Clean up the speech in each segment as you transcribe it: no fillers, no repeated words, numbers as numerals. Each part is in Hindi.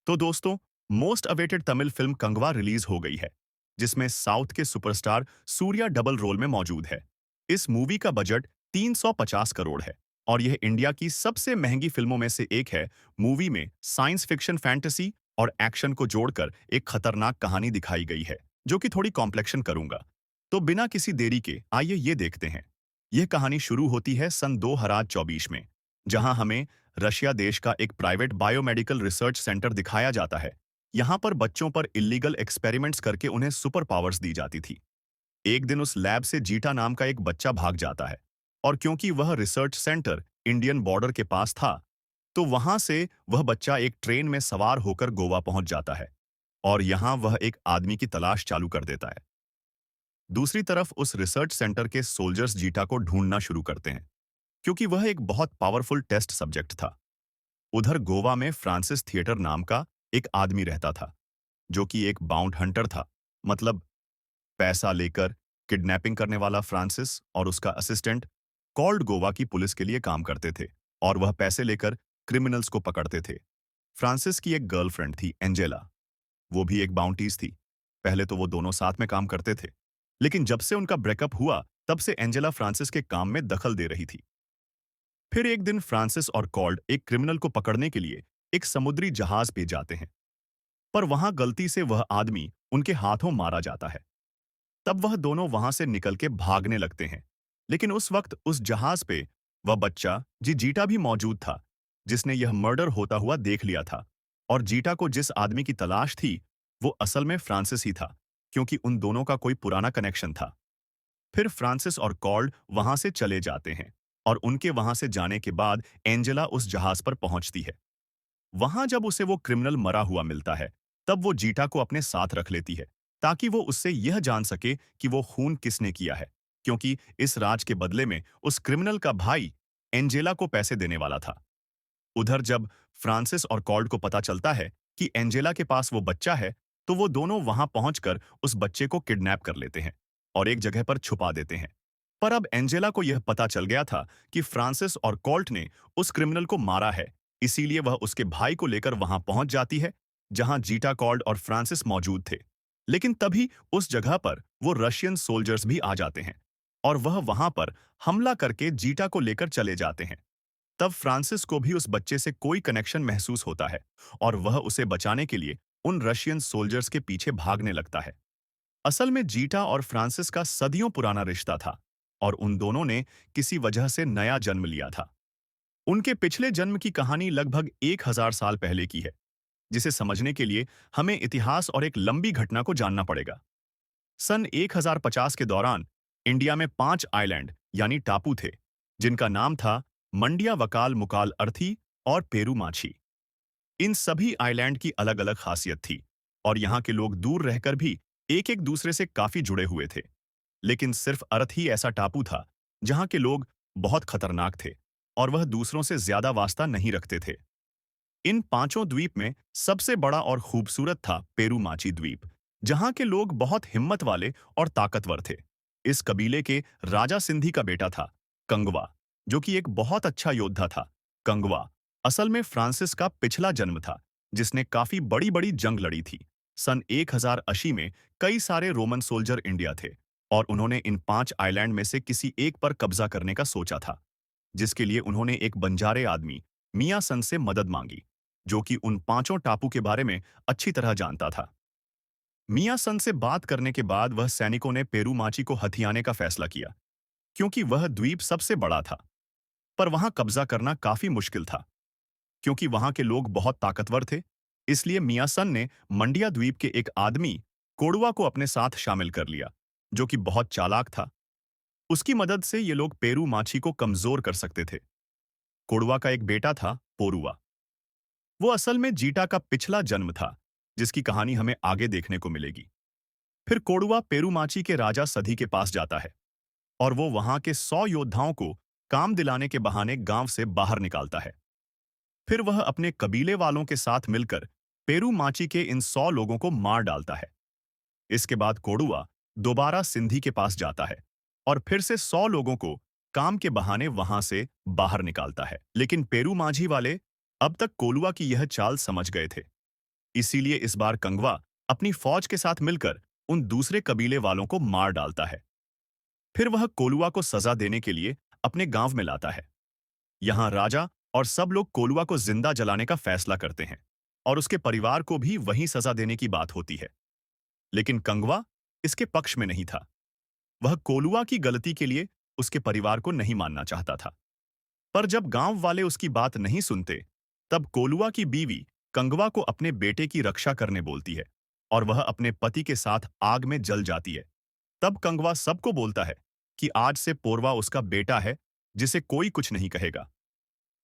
तो दोस्तों, most awaited Tamil film Kanguva release हो गई है, जिसमें साउथ के सुपरस्टार सूर्या डबल रोल में मौजूद है। इस मूवी का बजट 350 करोड़ है और यह इंडिया की सबसे महंगी फिल्मों में से एक है। मूवी में साइंस फिक्शन, फैंटेसी और एक्शन को जोड़कर एक खतरनाक कहानी दिखाई गई है, जो कि थोड़ी कॉम्प्लेक्शन करूंगा। तो बिना किसी देरी के आइए ये देखते हैं। यह कहानी शुरू होती है सन 2024 में, जहां हमें रशिया देश का एक प्राइवेट बायोमेडिकल रिसर्च सेंटर दिखाया जाता है। यहाँ पर बच्चों पर इलीगल एक्सपेरिमेंट्स करके उन्हें सुपर पावर्स दी जाती थी। एक दिन उस लैब से जीटा नाम का एक बच्चा भाग जाता है, और क्योंकि वह रिसर्च सेंटर इंडियन बॉर्डर के पास था, तो वहां से वह बच्चा एक ट्रेन में सवार होकर गोवा पहुंच जाता है और यहाँ वह एक आदमी की तलाश चालू कर देता है। दूसरी तरफ उस रिसर्च सेंटर के सोल्जर्स जीटा को ढूंढना शुरू करते हैं, क्योंकि वह एक बहुत पावरफुल टेस्ट सब्जेक्ट था। उधर गोवा में फ्रांसिस थिएटर नाम का एक आदमी रहता था, जो कि एक बाउंड हंटर था। मतलब पैसा लेकर किडनैपिंग करने वाला फ्रांसिस और उसका असिस्टेंट कॉल्ड गोवा की पुलिस के लिए काम करते थे, और वह पैसे लेकर क्रिमिनल्स को पकड़ते थे। फ्रांसिस की एक गर्लफ्रेंड थी, एंजेला। वो भी एक बाउंटीज थी। पहले तो वो दोनों साथ में काम करते थे, लेकिन जब से उनका ब्रेकअप हुआ, तब से एंजेला फ्रांसिस के काम में दखल दे रही थी। फिर एक दिन फ्रांसिस और कॉल्ड एक क्रिमिनल को पकड़ने के लिए एक समुद्री जहाज पे जाते हैं, पर वहां गलती से वह आदमी उनके हाथों मारा जाता है। तब वह दोनों वहां से निकल के भागने लगते हैं, लेकिन उस वक्त उस जहाज पे वह बच्चा जीटा भी मौजूद था, जिसने यह मर्डर होता हुआ देख लिया था। और जीटा को जिस आदमी की तलाश थी, वो असल में फ्रांसिस ही था, क्योंकि उन दोनों का कोई पुराना कनेक्शन था। फिर फ्रांसिस और कॉल्ड वहां से चले जाते हैं, और उनके वहां से जाने के बाद एंजेला उस जहाज पर पहुंचती है। वहां जब उसे वो क्रिमिनल मरा हुआ मिलता है, तब वो जीटा को अपने साथ रख लेती है, ताकि वो उससे यह जान सके कि वो खून किसने किया है, क्योंकि इस राज के बदले में उस क्रिमिनल का भाई एंजेला को पैसे देने वाला था। उधर जब फ्रांसिस और कॉल्ड को पता चलता है कि एंजेला के पास वो बच्चा है, तो वो दोनों वहां पहुंचकर उस बच्चे को किडनैप कर लेते हैं और एक जगह पर छुपा देते हैं। पर अब एंजेला को यह पता चल गया था कि फ्रांसिस और कॉल्ट ने उस क्रिमिनल को मारा है, इसीलिए वह उसके भाई को लेकर वहां पहुंच जाती है, जहां जीटा, कॉल्ट और फ्रांसिस मौजूद थे। लेकिन तभी उस जगह पर वो रशियन सोल्जर्स भी आ जाते हैं, और वह वहां पर हमला करके जीटा को लेकर चले जाते हैं। तब फ्रांसिस को भी उस बच्चे से कोई कनेक्शन महसूस होता है, और वह उसे बचाने के लिए उन रशियन सोल्जर्स के पीछे भागने लगता है। असल में जीटा और फ्रांसिस का सदियों पुराना रिश्ता था, और उन दोनों ने किसी वजह से नया जन्म लिया था। उनके पिछले जन्म की कहानी लगभग 1000 साल पहले की है, जिसे समझने के लिए हमें इतिहास और एक लंबी घटना को जानना पड़ेगा। सन 1050 के दौरान इंडिया में 5 आइलैंड यानी टापू थे, जिनका नाम था मंडिया, वकाल, मुकाल, अर्थी और पेरू माछी। इन सभी आइलैंड की अलग अलग खासियत थी, और यहाँ के लोग दूर रहकर भी एक एक दूसरे से काफी जुड़े हुए थे। लेकिन सिर्फ अर्थ ही ऐसा टापू था जहाँ के लोग बहुत खतरनाक थे, और वह दूसरों से ज्यादा वास्ता नहीं रखते थे। इन पांचों द्वीप में सबसे बड़ा और खूबसूरत था पेरूमाची द्वीप, जहां के लोग बहुत हिम्मत वाले और ताकतवर थे। इस कबीले के राजा सिंधी का बेटा था कंगवा, जो कि एक बहुत अच्छा योद्धा था। कंगवा असल में फ्रांसिस का पिछला जन्म था, जिसने काफी बड़ी बड़ी जंग लड़ी थी। सन 1080 में कई सारे रोमन सोल्जर इंडिया थे, और उन्होंने इन 5 आइलैंड में से किसी एक पर कब्जा करने का सोचा था, जिसके लिए उन्होंने एक बंजारे आदमी मियाँ सन से मदद मांगी, जो कि उन पांचों टापू के बारे में अच्छी तरह जानता था। मियाँ सन से बात करने के बाद वह सैनिकों ने पेरूमाची को हथियाने का फैसला किया, क्योंकि वह द्वीप सबसे बड़ा था। पर वहां कब्जा करना काफी मुश्किल था, क्योंकि वहां के लोग बहुत ताकतवर थे। इसलिए मियाँ सन ने मंडिया द्वीप के एक आदमी कोडुआ को अपने साथ शामिल कर लिया, जो कि बहुत चालाक था। उसकी मदद से ये लोग पेरू माछी को कमजोर कर सकते थे। कोडुआ का एक बेटा था, पोरुआ। वो असल में जीटा का पिछला जन्म था, जिसकी कहानी हमें आगे देखने को मिलेगी। फिर कोडुआ पेरूमाची के राजा सधी के पास जाता है, और वो वहां के 100 योद्धाओं को काम दिलाने के बहाने गांव से बाहर निकालता है। फिर वह अपने कबीले वालों के साथ मिलकर पेरूमाची के इन 100 लोगों को मार डालता है। इसके बाद कोडुआ दोबारा सिंधी के पास जाता है, और फिर से 100 लोगों को काम के बहाने वहां से बाहर निकालता है। लेकिन पेरू माझी वाले अब तक कोलुआ की यह चाल समझ गए थे। इसीलिए इस बार कंगवा अपनी फौज के साथ मिलकर उन दूसरे कबीले वालों को मार डालता है। फिर वह कोलुआ को सजा देने के लिए अपने गांव में लाता है। यहाँ राजा और सब लोग कोलुआ को जिंदा जलाने का फैसला करते हैं और उसके परिवार को भी वही सजा देने की बात होती है। लेकिन कंगवा इसके पक्ष में नहीं था। वह कोलुआ की गलती के लिए उसके परिवार को नहीं मानना चाहता था। पर जब गांव वाले उसकी बात नहीं सुनते, तब कोलुआ की बीवी कंगवा को अपने बेटे की रक्षा करने बोलती है और वह अपने पति के साथ आग में जल जाती है। तब कंगवा सबको बोलता है कि आज से पोरवा उसका बेटा है, जिसे कोई कुछ नहीं कहेगा।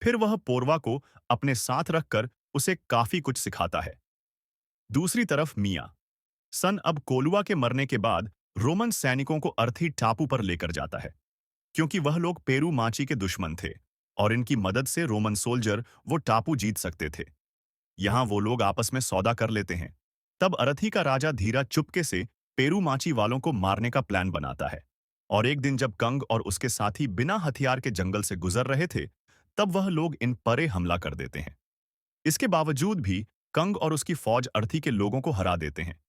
फिर वह पोरवा को अपने साथ रखकर उसे काफी कुछ सिखाता है। दूसरी तरफ मियाँ सन अब कोलुआ के मरने के बाद रोमन सैनिकों को अर्थी टापू पर लेकर जाता है, क्योंकि वह लोग पेरू माची के दुश्मन थे और इनकी मदद से रोमन सोल्जर वो टापू जीत सकते थे। यहाँ वो लोग आपस में सौदा कर लेते हैं। तब अरथी का राजा धीरा चुपके से पेरू माची वालों को मारने का प्लान बनाता है और एक दिन जब कंग और उसके साथी बिना हथियार के जंगल से गुजर रहे थे, तब वह लोग इन परे हमला कर देते हैं। इसके बावजूद भी कंग और उसकी फौज अर्थी के लोगों को हरा देते हैं,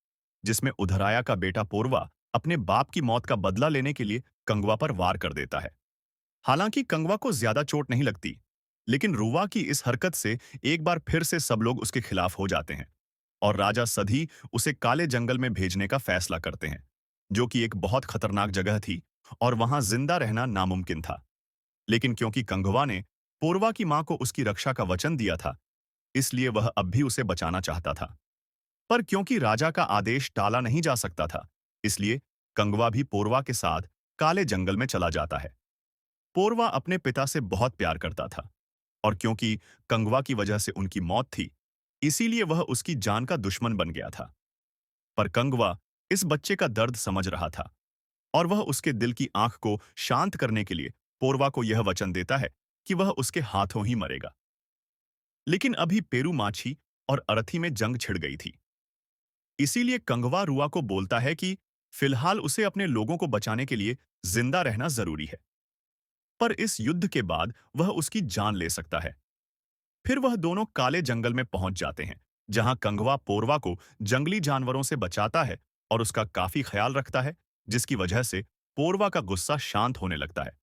जिसमें उधराया का बेटा पोरवा अपने बाप की मौत का बदला लेने के लिए कंगवा पर वार कर देता है। हालांकि कंगवा को ज्यादा चोट नहीं लगती, लेकिन रुवा की इस हरकत से एक बार फिर से सब लोग उसके खिलाफ हो जाते हैं और राजा सधी उसे काले जंगल में भेजने का फैसला करते हैं, जो कि एक बहुत खतरनाक जगह थी और वहां जिंदा रहना नामुमकिन था। लेकिन क्योंकि कंगवा ने पोरवा की मां को उसकी रक्षा का वचन दिया था, इसलिए वह अब भी उसे बचाना चाहता था। पर क्योंकि राजा का आदेश टाला नहीं जा सकता था, इसलिए कंगवा भी पोरवा के साथ काले जंगल में चला जाता है। पोरवा अपने पिता से बहुत प्यार करता था और क्योंकि कंगवा की वजह से उनकी मौत थी, इसीलिए वह उसकी जान का दुश्मन बन गया था। पर कंगवा इस बच्चे का दर्द समझ रहा था और वह उसके दिल की आंख को शांत करने के लिए पोरवा को यह वचन देता है कि वह उसके हाथों ही मरेगा। लेकिन अभी पेरू माछी और अरथी में जंग छिड़ गई थी। इसीलिए कंगवा रुआ को बोलता है कि फिलहाल उसे अपने लोगों को बचाने के लिए जिंदा रहना जरूरी है, पर इस युद्ध के बाद वह उसकी जान ले सकता है। फिर वह दोनों काले जंगल में पहुंच जाते हैं, जहां कंगवा पोरवा को जंगली जानवरों से बचाता है और उसका काफी ख्याल रखता है, जिसकी वजह से पोरवा का गुस्सा शांत होने लगता है।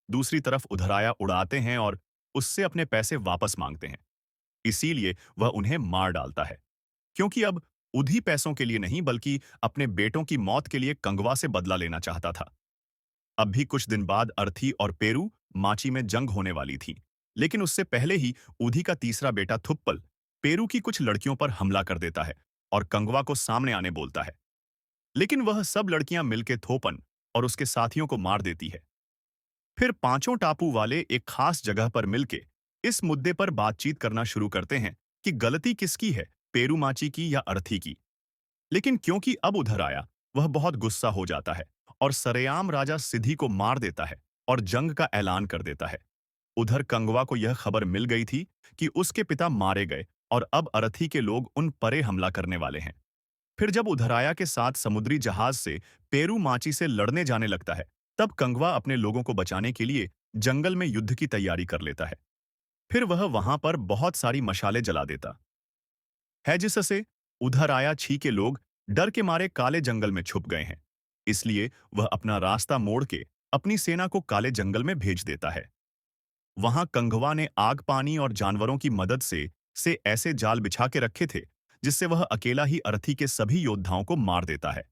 दूसरी तरफ उधराया उड़ाते हैं और उससे अपने पैसे वापस मांगते हैं। इसीलिए वह उन्हें मार डालता है, क्योंकि अब उन्हीं पैसों के लिए नहीं बल्कि अपने बेटों की मौत के लिए कंगवा से बदला लेना चाहता था। अब भी कुछ दिन बाद अर्थी और पेरू माची में जंग होने वाली थी, लेकिन उससे पहले ही उधी का तीसरा बेटा थुप्पल पेरू की कुछ लड़कियों पर हमला कर देता है और कंगवा को सामने आने बोलता है। लेकिन वह सब लड़कियां मिलकर थोपन और उसके साथियों को मार देती है। फिर पांचों टापू वाले एक खास जगह पर मिलके इस मुद्दे पर बातचीत करना शुरू करते हैं कि गलती किसकी है, पेरू माची की या अर्थी की। लेकिन क्योंकि अब उधर आया, वह बहुत गुस्सा हो जाता है और सरेआम राजा सिद्धि को मार देता है और जंग का ऐलान कर देता है। उधर कंगवा को यह खबर मिल गई थी कि उसके पिता मारे गए और अब अरथी के लोग उन परे हमला करने वाले हैं। फिर जब उधराया के साथ समुद्री जहाज से पेरू माची से लड़ने जाने लगता है, तब कंगवा अपने लोगों को बचाने के लिए जंगल में युद्ध की तैयारी कर लेता है। फिर वह वहां पर बहुत सारी मशालें जला देता है, जिससे उधर आया छी के लोग डर के मारे काले जंगल में छुप गए हैं। इसलिए वह अपना रास्ता मोड़ के अपनी सेना को काले जंगल में भेज देता है। वहां कंगवा ने आग पानी और जानवरों की मदद से ऐसे जाल बिछा के रखे थे, जिससे वह अकेला ही अर्थी के सभी योद्धाओं को मार देता है।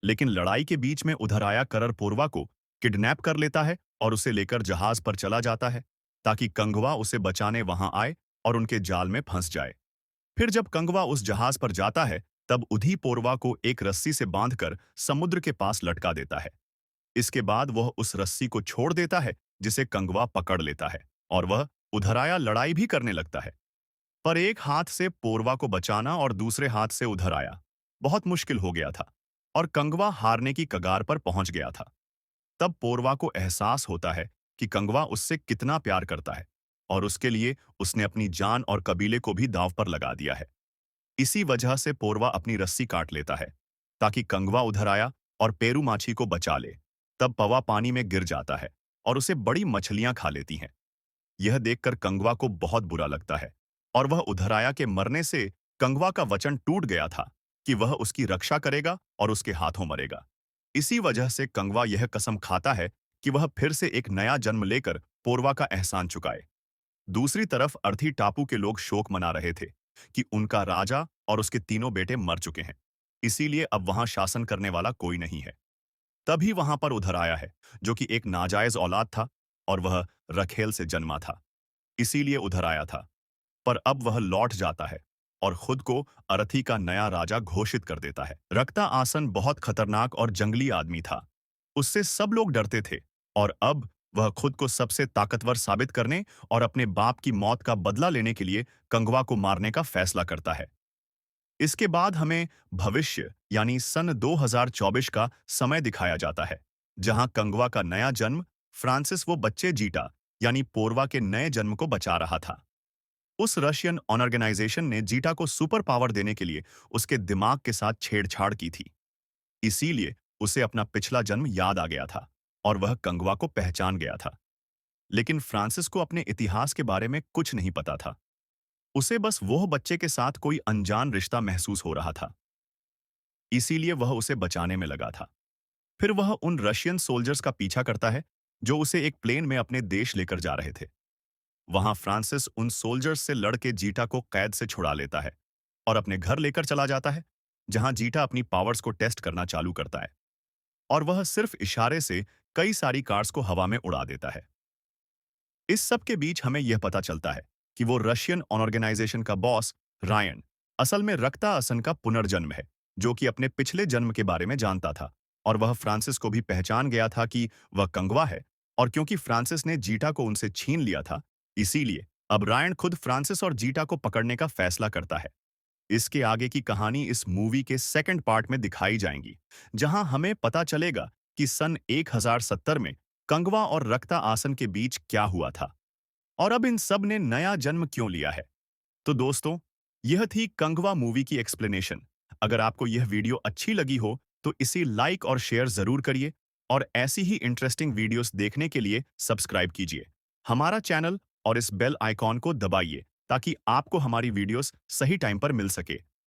लेकिन लड़ाई के बीच में उधर आया करर पोरवा को किडनैप कर लेता है और उसे लेकर जहाज पर चला जाता है, ताकि कंगवा उसे बचाने वहां आए और उनके जाल में फंस जाए। फिर जब कंगवा उस जहाज पर जाता है, तब उधी पोरवा को एक रस्सी से बांधकर समुद्र के पास लटका देता है। इसके बाद वह उस रस्सी को छोड़ देता है, जिसे कंगवा पकड़ लेता है और वह उधराया लड़ाई भी करने लगता है। पर एक हाथ से पोरवा को बचाना और दूसरे हाथ से उधराया बहुत मुश्किल हो गया था और कंगवा हारने की कगार पर पहुंच गया था। तब पोरवा को एहसास होता है कि कंगवा उससे कितना प्यार करता है और उसके लिए उसने अपनी जान और कबीले को भी दांव पर लगा दिया है। इसी वजह से पोरवा अपनी रस्सी काट लेता है, ताकि कंगवा उधर आया और पेरू माछी को बचा ले। तब पवा पानी में गिर जाता है और उसे बड़ी मछलियां खा लेती हैं। यह देखकर कंगवा को बहुत बुरा लगता है और वह उधराया के मरने से कंगवा का वचन टूट गया था कि वह उसकी रक्षा करेगा और उसके हाथों मरेगा। इसी वजह से कंगवा यह कसम खाता है कि वह फिर से एक नया जन्म लेकर पोरवा का एहसान चुकाए। दूसरी तरफ अर्थी टापू के लोग शोक मना रहे थे कि उनका राजा और उसके तीनों बेटे मर चुके हैं, इसीलिए अब वहां शासन करने वाला कोई नहीं है। तभी वहां पर उधर आया है, जो कि एक नाजायज औलाद था और वह रखेल से जन्मा था, इसीलिए उधर आया था। पर अब वह लौट जाता है और खुद को अरथी का नया राजा घोषित कर देता है। रक्ता आसन बहुत खतरनाक और जंगली आदमी था। उससे सब लोग डरते थे और अब वह खुद को सबसे ताकतवर साबित करने और अपने बाप की मौत का बदला लेने के लिए कंगवा को मारने का फैसला करता है। इसके बाद हमें भविष्य यानी सन 2024 का समय दिखाया जाता है, जहां कंगवा का नया जन्म फ्रांसिस वो बच्चे जीटा यानी पोरवा के नए जन्म को बचा रहा था। उस रशियन ऑर्गेनाइजेशन ने जीटा को सुपर पावर देने के लिए उसके दिमाग के साथ छेड़छाड़ की थी। इसीलिए उसे अपना पिछला जन्म याद आ गया था और वह कंगवा को पहचान गया था। लेकिन फ्रांसिस को अपने इतिहास के बारे में कुछ नहीं पता था। उसे बस वो बच्चे के साथ कोई अनजान रिश्ता महसूस हो रहा था। इसीलिए वह उसे बचाने में लगा था। फिर वह उन रशियन सोल्जर्स का पीछा करता है जो उसे एक प्लेन में अपने देश लेकर जा रहे थे। वहां फ्रांसिस उन सोल्जर्स से लड़के जीटा को कैद से छुड़ा लेता है और अपने घर लेकर चला जाता है, जहां जीटा अपनी पावर्स को टेस्ट करना चालू करता है और वह सिर्फ इशारे से कई सारी कार्स को हवा में उड़ा देता है। इस सब के बीच हमें यह पता चलता है कि वो रशियन ऑर्गेनाइजेशन का बॉस रायन असल में रक्ता असन का पुनर्जन्म है, जो कि अपने पिछले जन्म के बारे में जानता था और वह फ्रांसिस को भी पहचान गया था कि वह कंगवा है। और क्योंकि फ्रांसिस ने जीटा को उनसे छीन लिया था, इसीलिए अब रायन खुद फ्रांसिस और जीटा को पकड़ने का फैसला करता है। इसके आगे की कहानी इस मूवी के सेकंड पार्ट में दिखाई जाएंगी, जहां हमें पता चलेगा कि सन 1070 में कंगवा और रक्ता आसन के बीच क्या हुआ था और अब इन सब ने नया जन्म क्यों लिया है। तो दोस्तों, यह थी कंगवा मूवी की एक्सप्लेनेशन। अगर आपको यह वीडियो अच्छी लगी हो तो इसे लाइक और शेयर जरूर करिए और ऐसी ही इंटरेस्टिंग वीडियोस देखने के लिए सब्सक्राइब कीजिए हमारा चैनल और इस बेल आइकॉन को दबाइए ताकि आपको हमारी वीडियोस सही टाइम पर मिल सके।